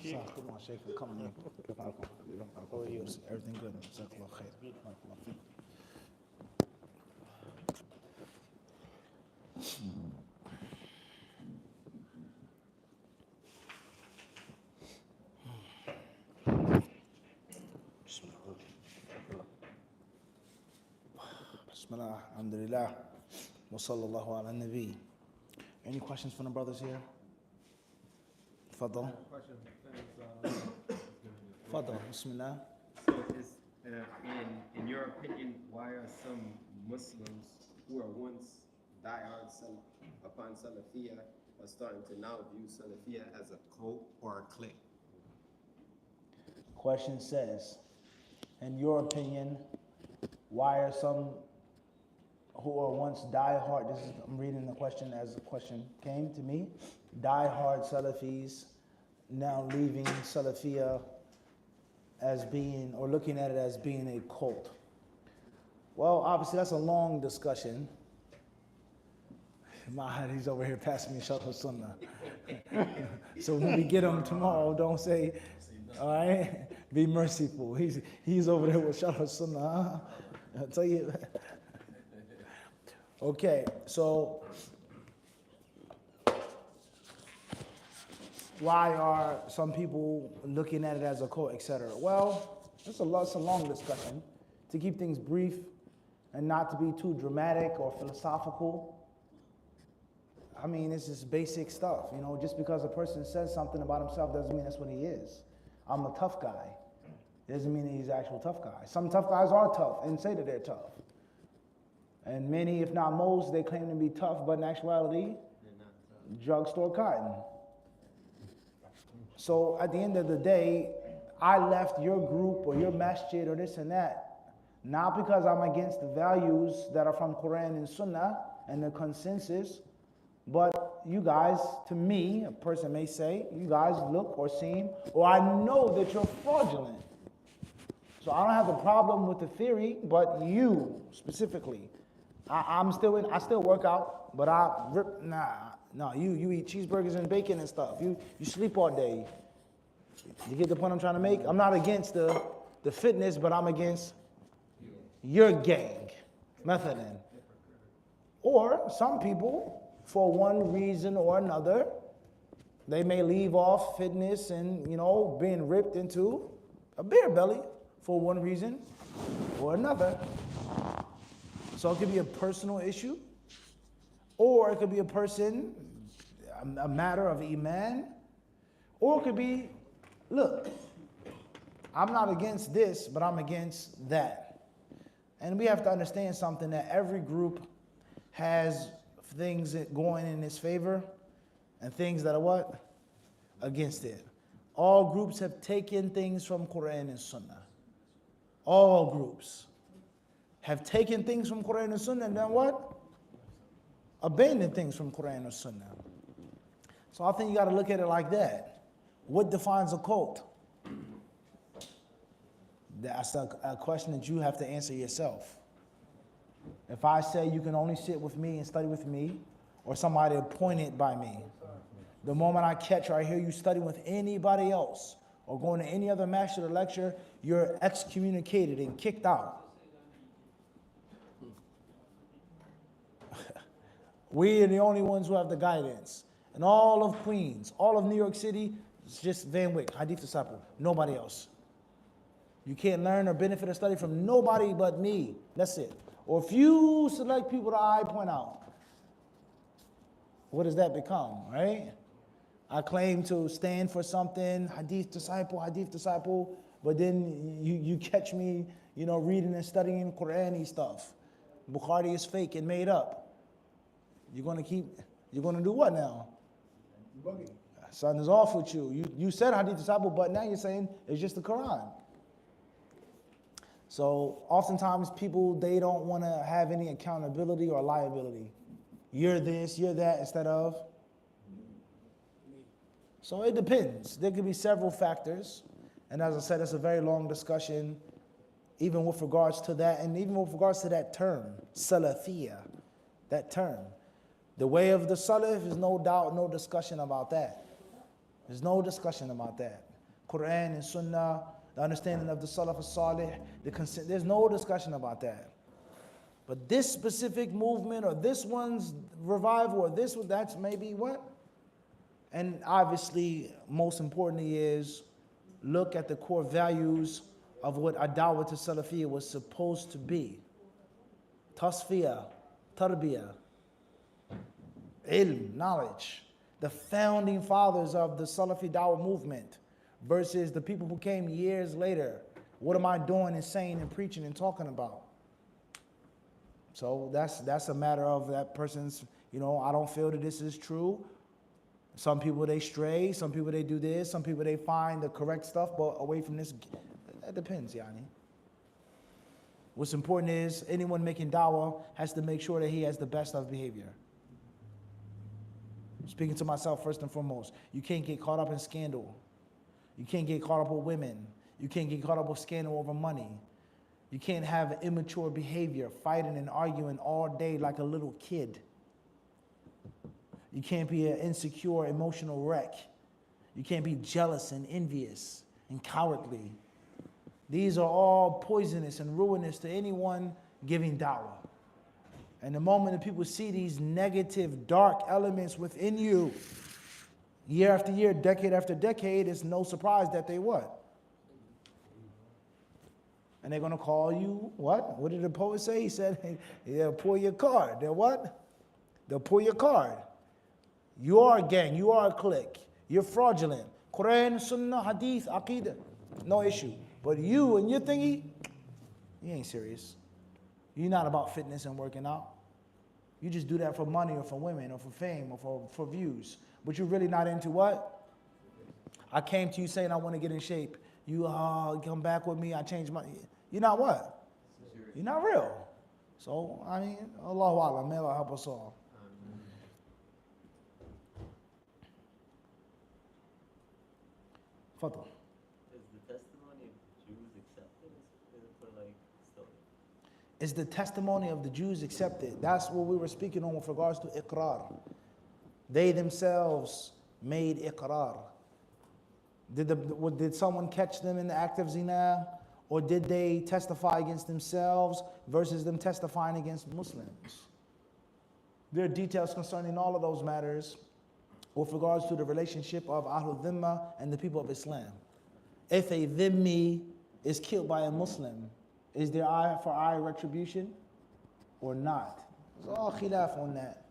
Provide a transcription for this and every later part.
Come on, Sheikh, come on. Everything good. Bismillah, alhamdulillah, wa sallallahu ala nabi. Any questions from the brothers here? Fadal. Fadal, bismillah. So, in your opinion, why are some Muslims who are once diehard upon Salafiyah are starting to now view Salafiyah as a cult or a clique? Question says, in your opinion, why are some who are once diehard, I'm reading the question as the question came to me, diehard Salafis now leaving Salafiyah as being, or looking at it as being a cult? Well, obviously that's a long discussion. He's over here passing me Sharh Sunnah. So when we get him tomorrow, don't say, all right, be merciful. He's over there with Sharh Sunnah. I'll tell you. Okay, so why are some people looking at it as a cult, etc.? Well, it's a long discussion. To keep things brief and not to be too dramatic or philosophical, I mean, it's just basic stuff. You know, just because a person says something about himself doesn't mean that's what he is. I'm a tough guy. Doesn't mean that he's an actual tough guy. Some tough guys are tough and say that they're tough. And many, if not most, they claim to be tough, but in actuality, drugstore cotton. So at the end of the day, I left your group or your masjid or this and that, not because I'm against the values that are from Quran and Sunnah and the consensus, but you guys, to me, a person may say, you guys look or seem, or I know that you're fraudulent. So I don't have a problem with the theory, but you specifically. I still work out, but you eat cheeseburgers and bacon and stuff. You sleep all day. You get the point I'm trying to make? I'm not against the fitness, but I'm against your gang, methodin. Or some people, for one reason or another, they may leave off fitness and, being ripped into a beer belly for one reason or another. So it could be a personal issue, or it could be a matter of iman, or it could be, look, I'm not against this, but I'm against that. And we have to understand something, that every group has things going in its favor and things that are what? Against it. All groups have taken things from Quran and Sunnah. All groups have taken things from Quran and Sunnah and then what? Abandoned things from Quran and Sunnah. So I think you got to look at it like that. What defines a cult? That's a question that you have to answer yourself. If I say you can only sit with me and study with me, or somebody appointed by me, the moment I catch or I hear you studying with anybody else or going to any other master or lecture, you're excommunicated and kicked out. We are the only ones who have the guidance. And all of Queens, all of New York City, it's just Van Wyck, Hadith Disciple, nobody else. You can't learn or benefit or study from nobody but me. That's it. Or few select people that I point out. What does that become, right? I claim to stand for something, Hadith Disciple, but then you catch me, reading and studying Qurani stuff. Bukhari is fake and made up. You're going to do what now? Something is off with you. You said Hadith Disciple, but now you're saying it's just the Quran. So oftentimes people, they don't want to have any accountability or liability. You're this, you're that, instead of. So it depends. There could be several factors. And as I said, it's a very long discussion, even with regards to that, and even with regards to that term, Salafiyah, that term. The way of the Salaf is no doubt, no discussion about that. There's no discussion about that. Quran and Sunnah, the understanding of the Salaf al-Salih, there's no discussion about that. But this specific movement or this one's revival or this one, that's maybe what? And obviously, most importantly is look at the core values of what Adawat al-Salafiyya was supposed to be. Tasfiyah, tarbiyah, ilm, knowledge. The founding fathers of the Salafi Dawah movement versus the people who came years later. What am I doing and saying and preaching and talking about? So that's a matter of that person's, I don't feel that this is true. Some people they stray, some people they do this, some people they find the correct stuff, but away from this, that depends, yani. What's important is anyone making dawah has to make sure that he has the best of behavior. Speaking to myself first and foremost, you can't get caught up in scandal. You can't get caught up with women. You can't get caught up with scandal over money. You can't have immature behavior, fighting and arguing all day like a little kid. You can't be an insecure, emotional wreck. You can't be jealous and envious and cowardly. These are all poisonous and ruinous to anyone giving da'wah. And the moment that people see these negative, dark elements within you, year after year, decade after decade, it's no surprise that they what? And they're going to call you what? What did the poet say? He said, they'll pull your card. They'll what? They'll pull your card. You are a gang. You are a clique. You're fraudulent. Quran, Sunnah, Hadith, Aqidah. No issue. But you and your thingy, you ain't serious. You're not about fitness and working out. You just do that for money or for women or for fame or for views. But you're really not into what? I came to you saying I want to get in shape. You come back with me, I change my... You're not what? You're not real. So, I mean, Allahu Akbar, may Allah help us all. Fadl. Is the testimony of Jews accepted? Is it for like story? Is the testimony of the Jews accepted? That's what we were speaking on with regards to iqrar. They themselves made iqrar. Did someone catch them in the act of zina? Or did they testify against themselves versus them testifying against Muslims? There are details concerning all of those matters with regards to the relationship of Ahlul Dhimma and the people of Islam. If a dhimmi is killed by a Muslim, is there eye for eye retribution or not? There's all khilaf on that.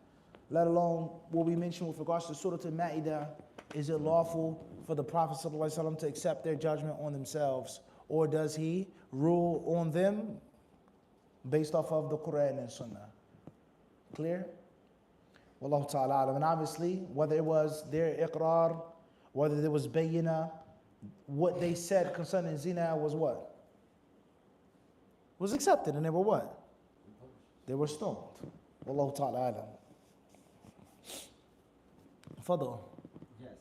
Let alone what we mentioned with regards to Surah Al-Ma'idah, is it lawful for the Prophet ﷺ to accept their judgment on themselves, or does he rule on them based off of the Quran and Sunnah? Clear? Wallahu ta'ala alam. And obviously, whether it was their iqrar, whether there was bayyina, what they said concerning zina was what? Was accepted, and they were what? They were stoned. Wallahu ta'ala alam. Fadl. Yes,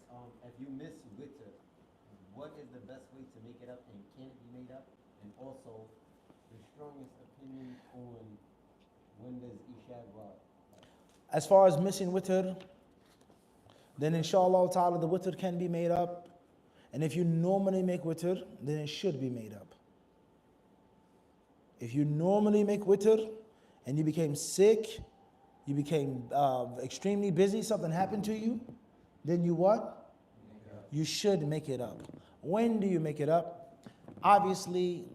if you miss witr, what is the best way to make it up, and can it be made up? And also, the strongest opinion on when does Isha go out? As far as missing witr, then inshallah ta'ala the witr can be made up. And if you normally make witr, then it should be made up. If you normally make witr and you became sick, you became extremely busy, something happened to you, then you what? You should make it up. When do you make it up? Obviously,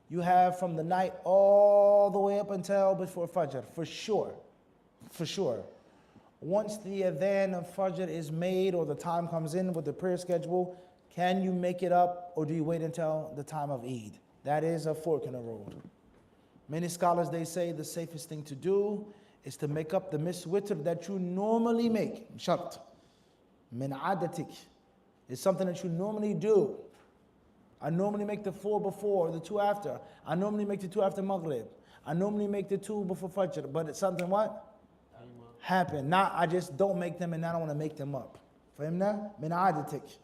you have from the night all the way up until before Fajr, for sure. For sure. Once the adhan of Fajr is made or the time comes in with the prayer schedule, can you make it up or do you wait until the time of Eid? That is a fork in the road. Many scholars, they say the safest thing to do is to make up the missed witr that you normally make. Shart. Min adatik. It's something that you normally do. I normally make the 4 before, the 2 after. I normally make the 2 after Maghrib. I normally make the 2 before Fajr. But it's something what? Happen. Not I just don't make them and I don't want to make them up. Fahimna? Min adatik.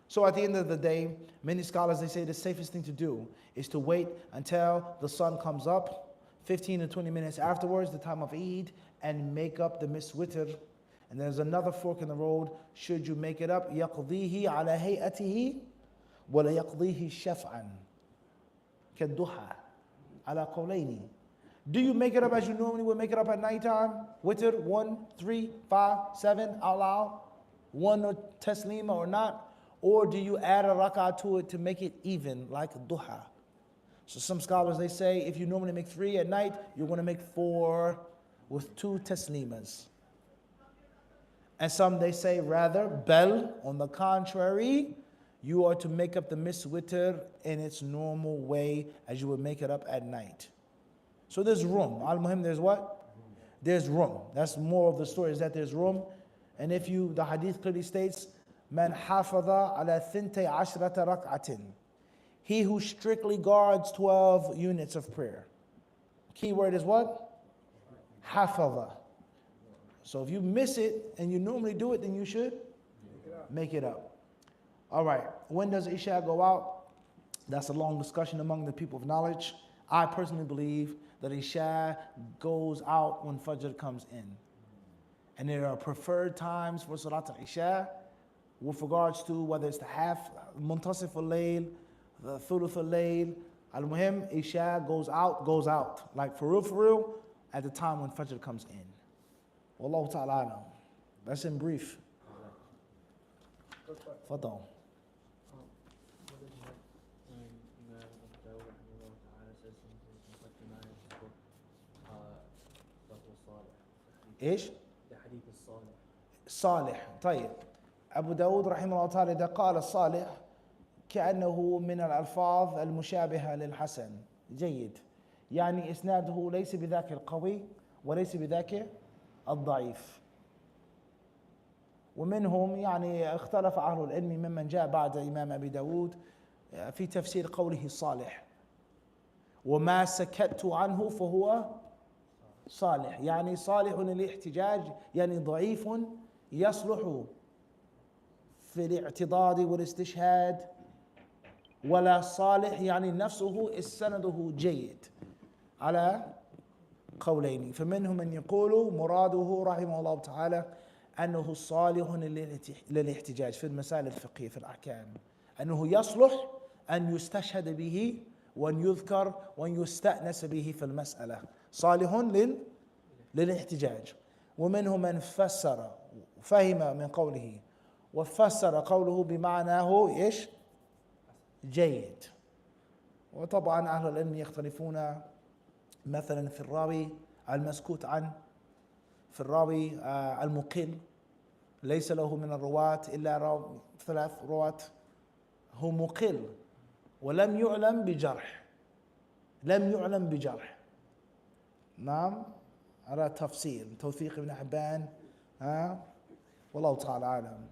So at the end of the day, many scholars, they say the safest thing to do is to wait until the sun comes up, 15 to 20 minutes afterwards, the time of Eid, and make up the missed witr. And there's another fork in the road. Should you make it up? يَقْضِيهِ عَلَى هَيْئَتِهِ وَلَيَقْضِيهِ شَفْعًا كَالضُّحَى عَلَى قَوْلَيْنِ. Do you make it up as you normally would make it up at nighttime? Witr, 1, 3, 5, 7, out loud? 1 or taslima or not? Or do you add a rak'ah to it to make it even, like duha? So some scholars, they say, if you normally make 3 at night, you're going to make 4 with 2 taslimas. And some, they say, rather, bel, on the contrary, you are to make up the witr in its normal way as you would make it up at night. So there's room. Al-Muhim, there's what? There's room. That's more of the story, is that there's room. And if you, the hadith clearly states, Man hafadha ala thintay ashrata rak'atin. He who strictly guards 12 units of prayer. Key word is what? Hafadha. So if you miss it and you normally do it, then you should make it up. All right. When does Isha go out? That's a long discussion among the people of knowledge. I personally believe that Isha goes out when Fajr comes in. And there are preferred times for Salat al-Isha with regards to whether it's the half, Muntasif al-Layl, the Thuluth al-Layl. Al-Muhim, Isha goes out. Like for real, at the time when Fajr comes in. Wallahu ta'ala alam. That's in brief. Fadal. ايش؟ الحديث الصالح. صالح. طيب. أبو داود رحمه الله تعالى إذا قال الصالح كأنه من الألفاظ المشابهة للحسن. جيد. يعني إسناده ليس بذاك القوي وليس بذاك الضعيف. ومنهم يعني اختلف أهل العلم ممن جاء بعد الإمام أبي داود في تفسير قوله صالح. وما سكت عنه فهو صالح. يعني صالح للاحتجاج، يعني ضعيف يصلح في الاعتضاد والاستشهاد. ولا صالح يعني نفسه سنده جيد على قولين. فمنهم من يقول مراده رحمه الله تعالى أنه صالح للاحتجاج في المسائل الفقهية في الأحكام، أنه يصلح أن يستشهد به وأن يذكر وأن يستأنس به في المسألة، صالح للاحتجاج. ومنهم من فسر فهم من قوله وفسر قوله بمعناه إيش؟ جيد. وطبعا أهل العلم يختلفون مثلا في الراوي المسكوت عنه، في الراوي المقل ليس له من الرواة إلا 3 رواة، هو مقل ولم يعلم بجرح، لم يعلم بجرح. نعم على تفصيل توثيق ابن حبان والله تعالى أعلم.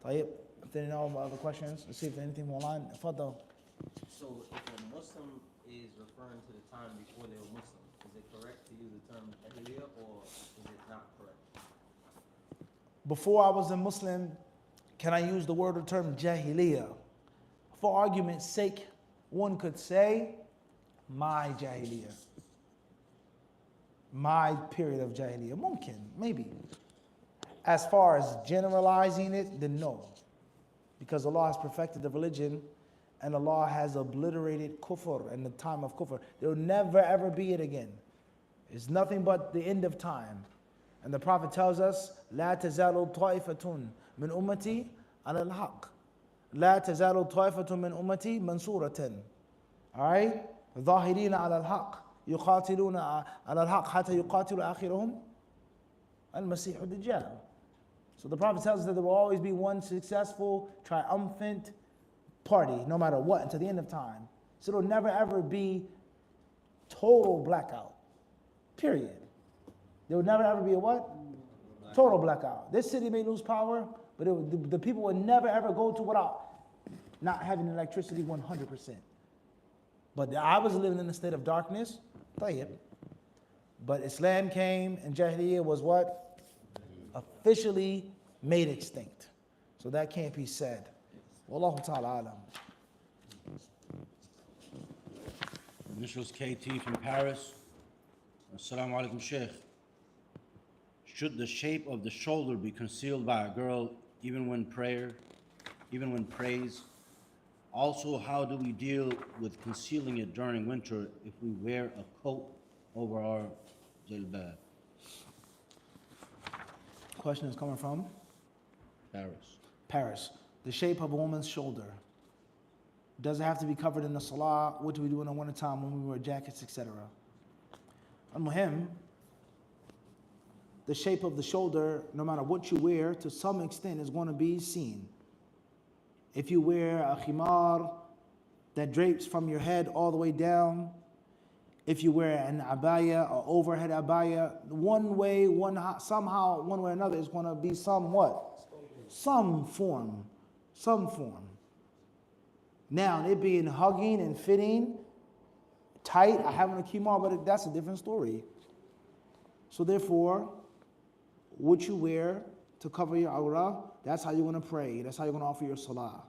طيب if there are no other questions, let's see if there's anything more online. تفضل. So if a Muslim is referring to the time before they were Muslim, is it correct to use the term Jahiliyyah or is it not correct? Before I was a Muslim, can I use the word or term Jahiliyyah? For argument's sake, one could say my Jahiliyyah, my period of Jahiliyyah. Mumkin, maybe. As far as generalizing it, then no. Because Allah has perfected the religion and Allah has obliterated kufr and the time of kufr. There will never ever be it again. It's nothing but the end of time. And the Prophet tells us, لا تزال طائفة من أمتي على الحق. لا تزال طائفة من أمتي منصورة. Alright? ظاهرين على الحق. يقاتلون على الحق حتى يقاتل آخرهم المسيح الدجال. So the Prophet tells us that there will always be one successful, triumphant party, no matter what, until the end of time. So there will never ever be total blackout. Period. There will never ever be a what? Total blackout. This city may lose power, but the people will never ever go to without not having electricity 100%. But I was living in a state of darkness. طيب. But Islam came and Jahiliyyah was what? Officially made extinct. So that can't be said. Wallahu ta'ala alam. Initials KT from Paris. Assalamu alaikum, Sheikh. Should the shape of the shoulder be concealed by a girl even when praise? Also, how do we deal with concealing it during winter if we wear a coat over our jilbab? Question is coming from Paris. Paris. The shape of a woman's shoulder. Does it have to be covered in the salah? What do we do in the wintertime when we wear jackets, etc.? Al-Muhim, the shape of the shoulder, no matter what you wear, to some extent is going to be seen. If you wear a khimar that drapes from your head all the way down, if you wear an abaya or overhead abaya, somehow, one way or another, is going to be somewhat, some form. Now, it being hugging and fitting, tight, I having a khimar, but that's a different story. So therefore, what you wear to cover your awrah, that's how you're going to pray. That's how you're going to offer your salah.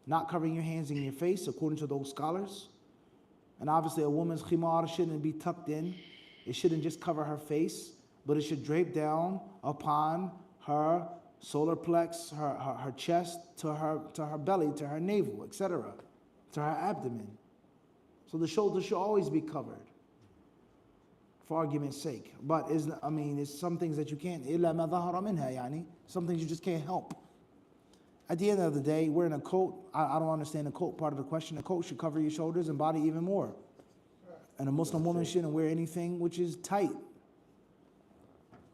Not covering your hands in your face, according to those scholars. And obviously, a woman's khimar shouldn't be tucked in. It shouldn't just cover her face, but it should drape down upon her solar plex, her chest, to her belly, to her navel, etc., to her abdomen. So the shoulder should always be covered, for argument's sake. But it's some things that you can't, some things you just can't help. At the end of the day, wearing a coat, I don't understand the coat part of the question. The coat should cover your shoulders and body even more. And a Muslim woman shouldn't wear anything which is tight.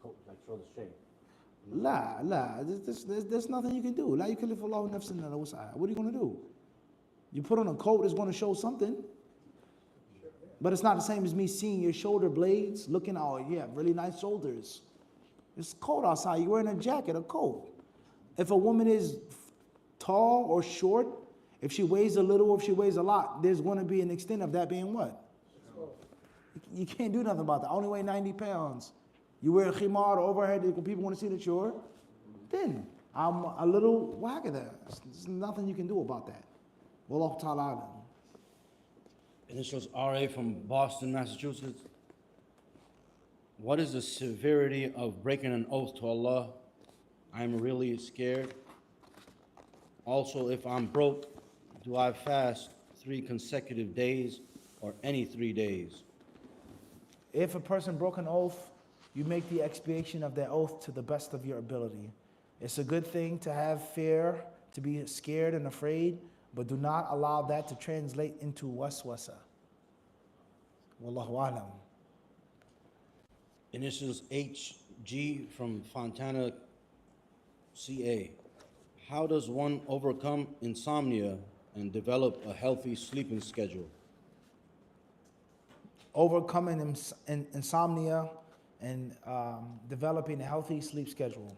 Coat, like show the shape. There's nothing you can do. La yukallifu Allahu nafsan illa wus'aha. What are you going to do? You put on a coat, it's going to show something. But it's not the same as me seeing your shoulder blades, looking, oh yeah, really nice shoulders. It's cold outside. You're wearing a jacket, a coat. If a woman is tall or short, if she weighs a little or if she weighs a lot, there's going to be an extent of that being what? You can't do nothing about that. I only weigh 90 pounds. You wear a khimar overhead, people want to see that you're thin. I'm a little whack of that. There's nothing you can do about that. Wallahu ta'ala alam. And this was R.A. from Boston, Massachusetts. What is the severity of breaking an oath to Allah? I'm really scared. Also, if I'm broke, do I fast 3 consecutive days or any 3 days? If a person broke an oath, you make the expiation of that oath to the best of your ability. It's a good thing to have fear, to be scared and afraid, but do not allow that to translate into waswasa. Wallahu alam. Initials H.G. from Fontana, CA. How does one overcome insomnia and develop a healthy sleeping schedule? Overcoming insomnia and developing a healthy sleep schedule.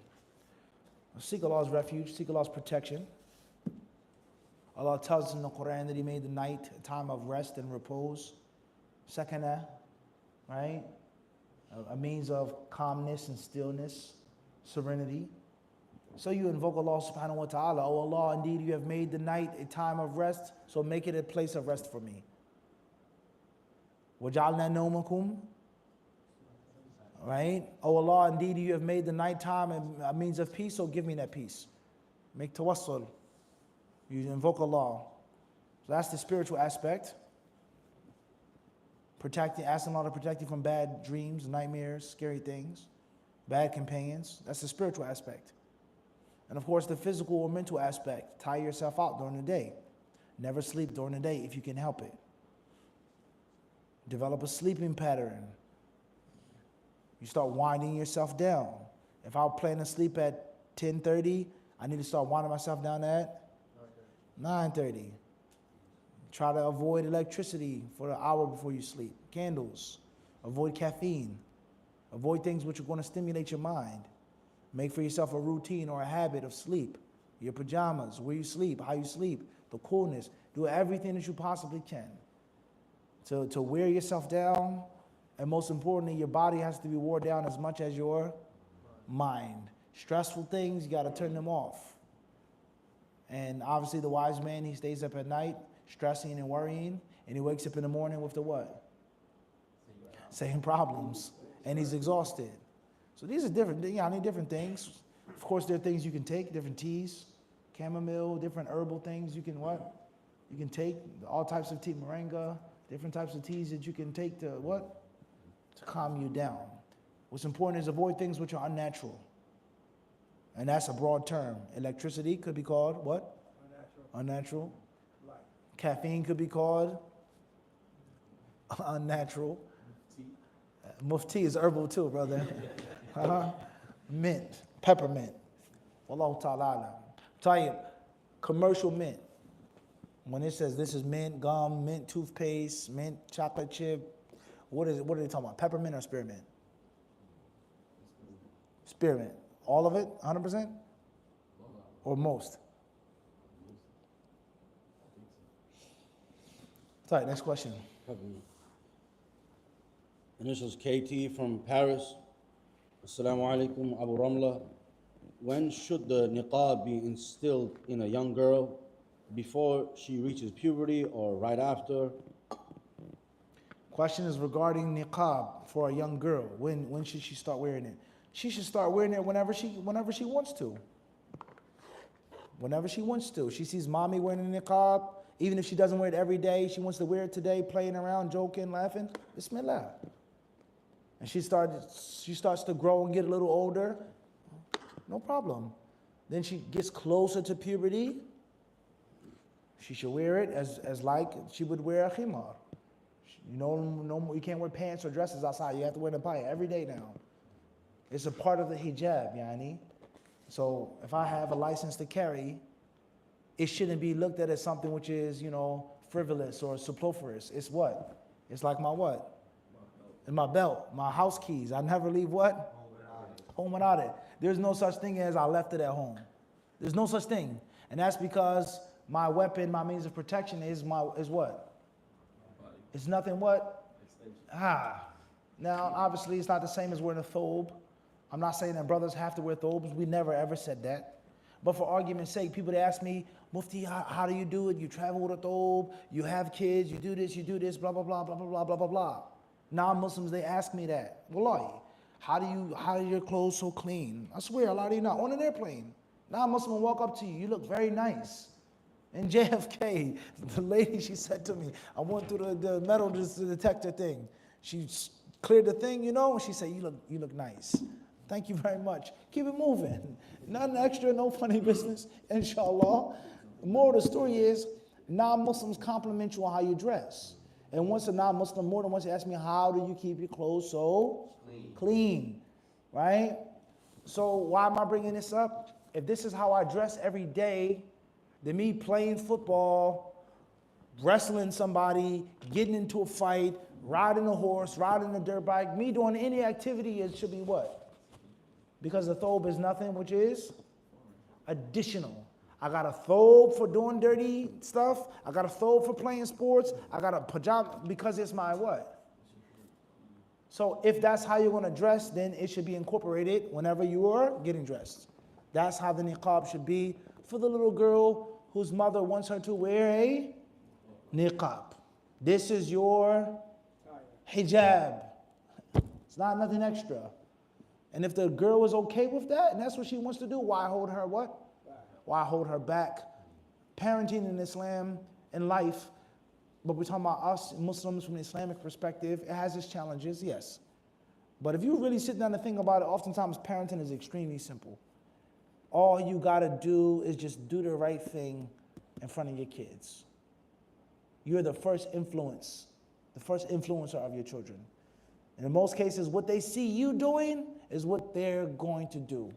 Seek Allah's refuge, seek Allah's protection. Allah tells us in the Quran that He made the night a time of rest and repose. Sakana, right? A means of calmness and stillness, serenity. So you invoke Allah subhanahu wa ta'ala. Oh Allah, indeed you have made the night a time of rest, so make it a place of rest for me. وَجَعَلْنَا نَوْمَكُمْ, right? Oh Allah, indeed you have made the night time a means of peace, so give me that peace. Make tawassul. You invoke Allah. So that's the spiritual aspect. Asking Allah to protect you from bad dreams, nightmares, scary things, bad companions. That's the spiritual aspect. And of course, the physical or mental aspect. Tire yourself out during the day. Never sleep during the day if you can help it. Develop a sleeping pattern. You start winding yourself down. If I plan to sleep at 10:30, I need to start winding myself down at 9:30. Try to avoid electricity for an hour before you sleep. Candles. Avoid caffeine. Avoid things which are going to stimulate your mind. Make for yourself a routine or a habit of sleep. Your pajamas, where you sleep, how you sleep, the coolness. Do everything that you possibly can to wear yourself down. And most importantly, your body has to be worn down as much as your mind. Stressful things, you got to turn them off. And obviously the wise man, he stays up at night, stressing and worrying, and he wakes up in the morning with the what? Same problems. And he's exhausted. So these are different things. Of course, there are things you can take, different teas, chamomile, different herbal things you can what? You can take, all types of tea, moringa, different types of teas that you can take to what? To calm you down. What's important is avoid things which are unnatural. And that's a broad term. Electricity could be called what? Unnatural. Caffeine could be called unnatural. Mufti is herbal too, brother. Mint, peppermint. Wallahu ta'ala alam. Tayyib, commercial mint. When it says this is mint gum, mint toothpaste, mint chocolate chip, what are they talking about? Peppermint or spearmint? Spearmint. All of it? 100%? Or most? Sorry, next question. Initials KT from Paris. Assalamu alaikum, Abu Ramla. When should the niqab be instilled in a young girl? Before she reaches puberty or right after? Question is regarding niqab for a young girl. When should she start wearing it? She should start wearing it whenever she wants to. Whenever she wants to. She sees mommy wearing a niqab, even if she doesn't wear it every day, she wants to wear it today, playing around, joking, laughing. Bismillah. And she starts to grow and get a little older. No problem. Then she gets closer to puberty. She should wear it as like she would wear a khimar. You can't wear pants or dresses outside. You have to wear the paya every day now. It's a part of the hijab, yani. So if I have a license to carry, it shouldn't be looked at as something which is, frivolous or superfluous. It's what? It's like my what? In my belt, my house keys. I never leave what? Home without it. There's no such thing as I left it at home. There's no such thing. And that's because my weapon, my means of protection is what? It's nothing what? Now, obviously, it's not the same as wearing a thobe. I'm not saying that brothers have to wear thobes. We never ever said that. But for argument's sake, people that ask me, Mufti, how do you do it? You travel with a thobe, you have kids, you do this, blah, blah, blah, blah, blah, blah, blah, blah, blah. Non-Muslims, they ask me that. Wallahi, how are your clothes so clean? I swear, a lot of you not on an airplane. Non-Muslim will walk up to you, you look very nice. In JFK, the lady, she said to me, I went through the metal detector thing. She cleared the thing, and she said, you look nice. Thank you very much. Keep it moving. Nothing extra, no funny business, inshallah. The moral of the story is, non-Muslims compliment you on how you dress. And once a non-Muslim more than once asked me, how do you keep your clothes so clean? Right? So why am I bringing this up? If this is how I dress every day, then me playing football, wrestling somebody, getting into a fight, riding a horse, riding a dirt bike, me doing any activity, it should be what? Because the thobe is nothing, which is additional. I got a thobe for doing dirty stuff. I got a thobe for playing sports. I got a pajama because it's my what? So if that's how you're going to dress, then it should be incorporated whenever you are getting dressed. That's how the niqab should be for the little girl whose mother wants her to wear a niqab. This is your hijab. It's not nothing extra. And if the girl is okay with that, and that's what she wants to do, why hold her what? Why hold her back? Parenting in Islam and life, but we're talking about us Muslims from the Islamic perspective, it has its challenges, yes. But if you really sit down and think about it, oftentimes parenting is extremely simple. All you gotta do is just do the right thing in front of your kids. You're the first influencer of your children. And in most cases, what they see you doing is what they're going to do.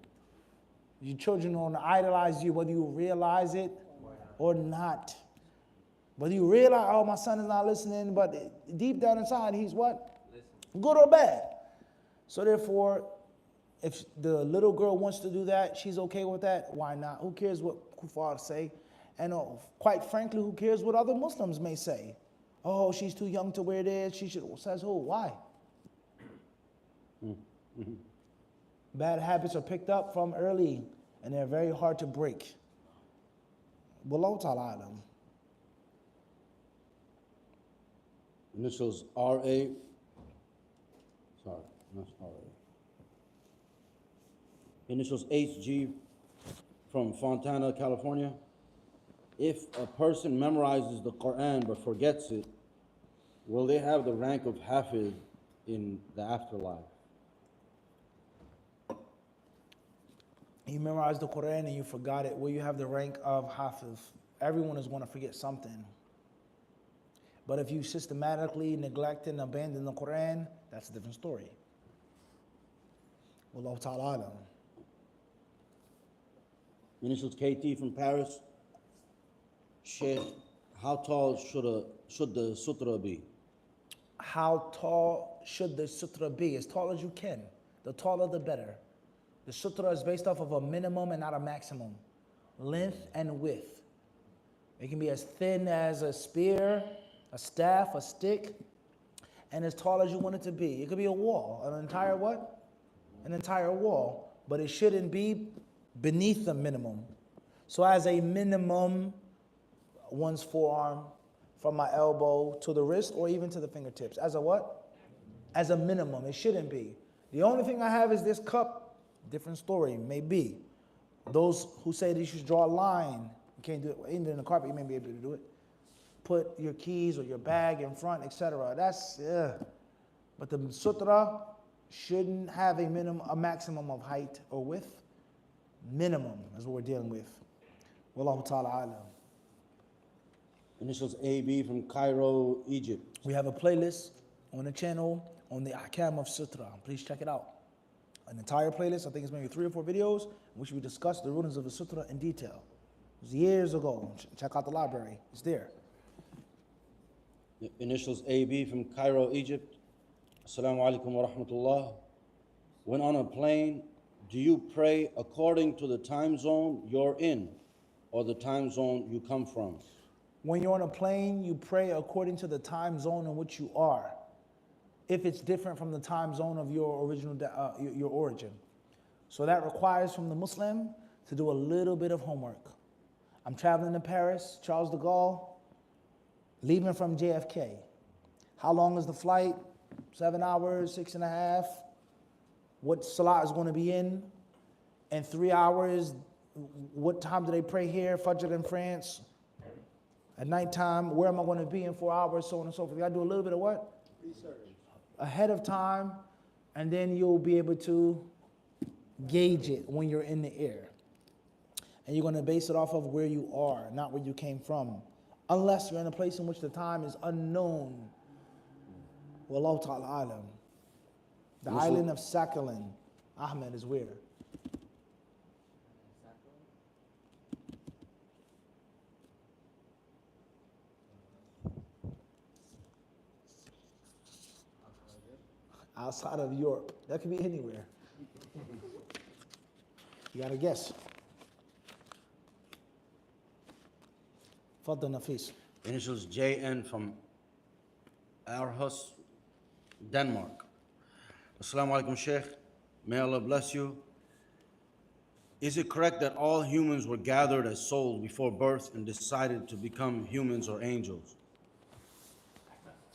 Your children are going to idolize you, whether you realize it or not. Whether you realize, oh, my son is not listening, but deep down inside, he's what? Good or bad. So therefore, if the little girl wants to do that, she's okay with that, why not? Who cares what kuffar say? And quite frankly, who cares what other Muslims may say? Oh, she's too young to wear this. She should. Says who? Why? Bad habits are picked up from early, and they're very hard to break. Wallahu ta'ala alam. Initials R.A. Sorry, not R.A. Initials HG from Fontana, California. If a person memorizes the Quran but forgets it, will they have the rank of Hafiz in the afterlife? You memorized the Quran and you forgot it. Will you have the rank of Hafiz? Everyone is going to forget something. But if you systematically neglect and abandon the Quran, that's a different story. Wallahu ta'ala alam. Initials KT from Paris. Sheikh, how tall should the sutra be? How tall should the sutra be? As tall as you can. The taller the better. The sutra is based off of a minimum and not a maximum. Length and width. It can be as thin as a spear, a staff, a stick, and as tall as you want it to be. It could be a wall, an entire what? An entire wall. But it shouldn't be beneath the minimum. So as a minimum, one's forearm from my elbow to the wrist or even to the fingertips. As a what? As a minimum. It shouldn't be. The only thing I have is this cup. Different story, maybe. Those who say that you should draw a line, you can't do it, even in the carpet, you may be able to do it. Put your keys or your bag in front, etc. That's, but the sutra shouldn't have a maximum of height or width. Minimum is what we're dealing with. Wallahu ta'ala alam. Initials AB from Cairo, Egypt. We have a playlist on the channel on the ahkam of sutra. Please check it out. An entire playlist, I think it's maybe 3 or 4 videos, in which we discuss the rulings of the sutra in detail. It was years ago. Check out the library. It's there. Initials AB from Cairo, Egypt. Assalamu alaikum wa rahmatullah. When on a plane, do you pray according to the time zone you're in or the time zone you come from? When you're on a plane, you pray according to the time zone in which you are, if it's different from the time zone of your original, your origin. So that requires from the Muslim to do a little bit of homework. I'm traveling to Paris, Charles de Gaulle, leaving from JFK. How long is the flight? 7 hours, 6.5. What salah is going to be in? And 3 hours, what time do they pray here? Fajr in France. At nighttime, where am I going to be in 4 hours? So on and so forth. You got to do a little bit of what? Research. Ahead of time, and then you'll be able to gauge it when you're in the air. And you're going to base it off of where you are, not where you came from. Unless you're in a place in which the time is unknown. Wallahu ta'ala alam. The island of Sakhalin, Ahmed, is where? Outside of Europe. That could be anywhere. You got to guess. Fadda Nafis. Initials JN from Aarhus, Denmark. Assalamu alaikum, Sheikh. May Allah bless you. Is it correct that all humans were gathered as souls before birth and decided to become humans or angels?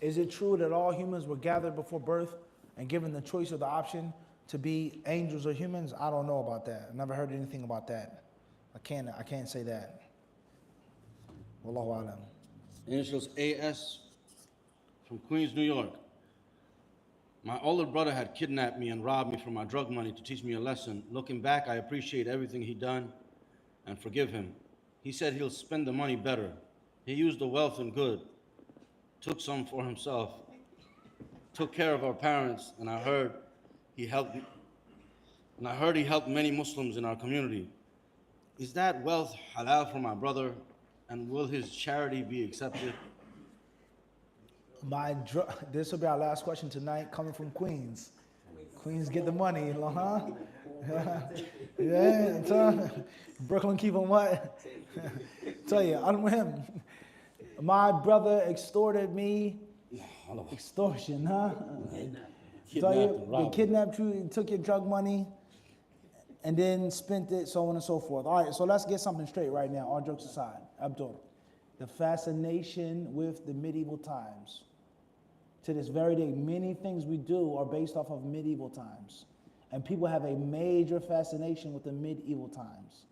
Is it true that all humans were gathered before birth and given the choice or the option to be angels or humans? I don't know about that. I've never heard anything about that. I can't say that. Wallahu alam. Initials AS from Queens, New York. My older brother had kidnapped me and robbed me for my drug money to teach me a lesson. Looking back, I appreciate everything he done and forgive him. He said he'll spend the money better. He used the wealth in good, took some for himself, took care of our parents, and I heard he helped many Muslims in our community. Is that wealth halal for my brother, and will his charity be accepted? This will be our last question tonight, coming from Queens. Queens get the money, huh? Yeah. Brooklyn keep on what? Tell you, I'm with him. My brother extorted me. Extortion, huh? Tell you, they kidnapped you, took your drug money, and then spent it, so on and so forth. All right, so let's get something straight right now, all jokes aside. Abdul, the fascination with the medieval times. To this very day, many things we do are based off of medieval times. And people have a major fascination with the medieval times.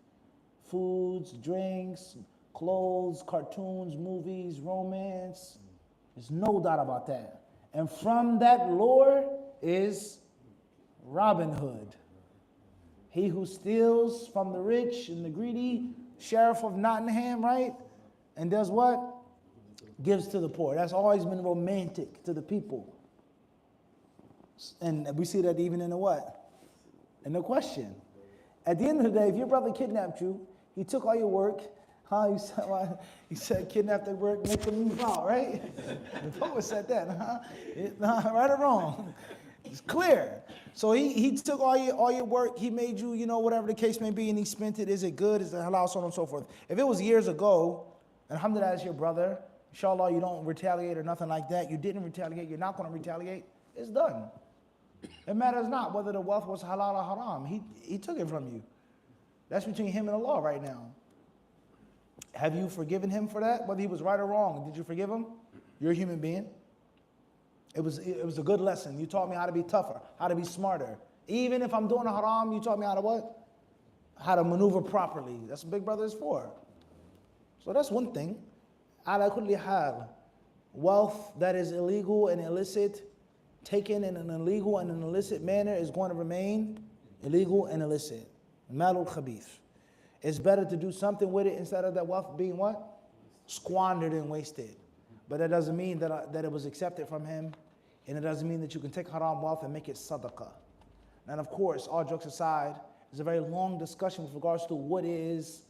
Foods, drinks, clothes, cartoons, movies, romance. There's no doubt about that. And from that lore is Robin Hood. He who steals from the rich and the greedy, sheriff of Nottingham, right? And does what? Gives to the poor. That's always been romantic to the people. And we see that even in the what? In the question. At the end of the day, if your brother kidnapped you, he took all your work, he said kidnap their work, make them move out, right? The poet said that, right or wrong? It's clear. So he took all your work, he made you, whatever the case may be, and he spent it. Is it good? Is it halal? So on and so forth. If it was years ago, and alhamdulillah, as your brother, inshallah, you don't retaliate or nothing like that. You didn't retaliate, you're not going to retaliate. It's done. It matters not whether the wealth was halal or haram. He took it from you. That's between him and Allah right now. Have you forgiven him for that? Whether he was right or wrong, did you forgive him? You're a human being. It was a good lesson. You taught me how to be tougher, how to be smarter. Even if I'm doing a haram, you taught me how to what? How to maneuver properly. That's what Big Brother is for. So that's one thing. Ala kulli hal. Wealth that is illegal and illicit, taken in an illegal and an illicit manner, is going to remain illegal and illicit. Malul khabith. It's better to do something with it instead of that wealth being what? Squandered and wasted. But that doesn't mean that it was accepted from him, and it doesn't mean that you can take haram wealth and make it sadaqah. And of course, all jokes aside, there's a very long discussion with regards to what is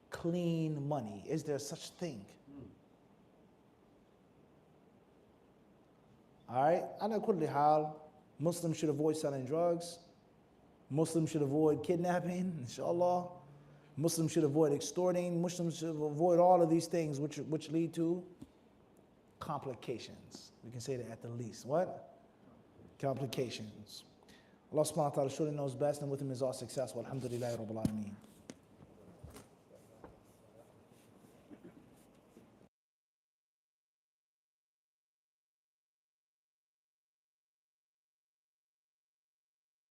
clean money. Is there such thing? All right, ala kulli hal, Muslims should avoid selling drugs. Muslims should avoid kidnapping, inshallah. Muslims should avoid extorting. Muslims should avoid all of these things which lead to complications. We can say that at the least. What? Complications. Allah subhanahu wa ta'ala surely knows best, and with him is all successful. Alhamdulillah Rabbil Alameen.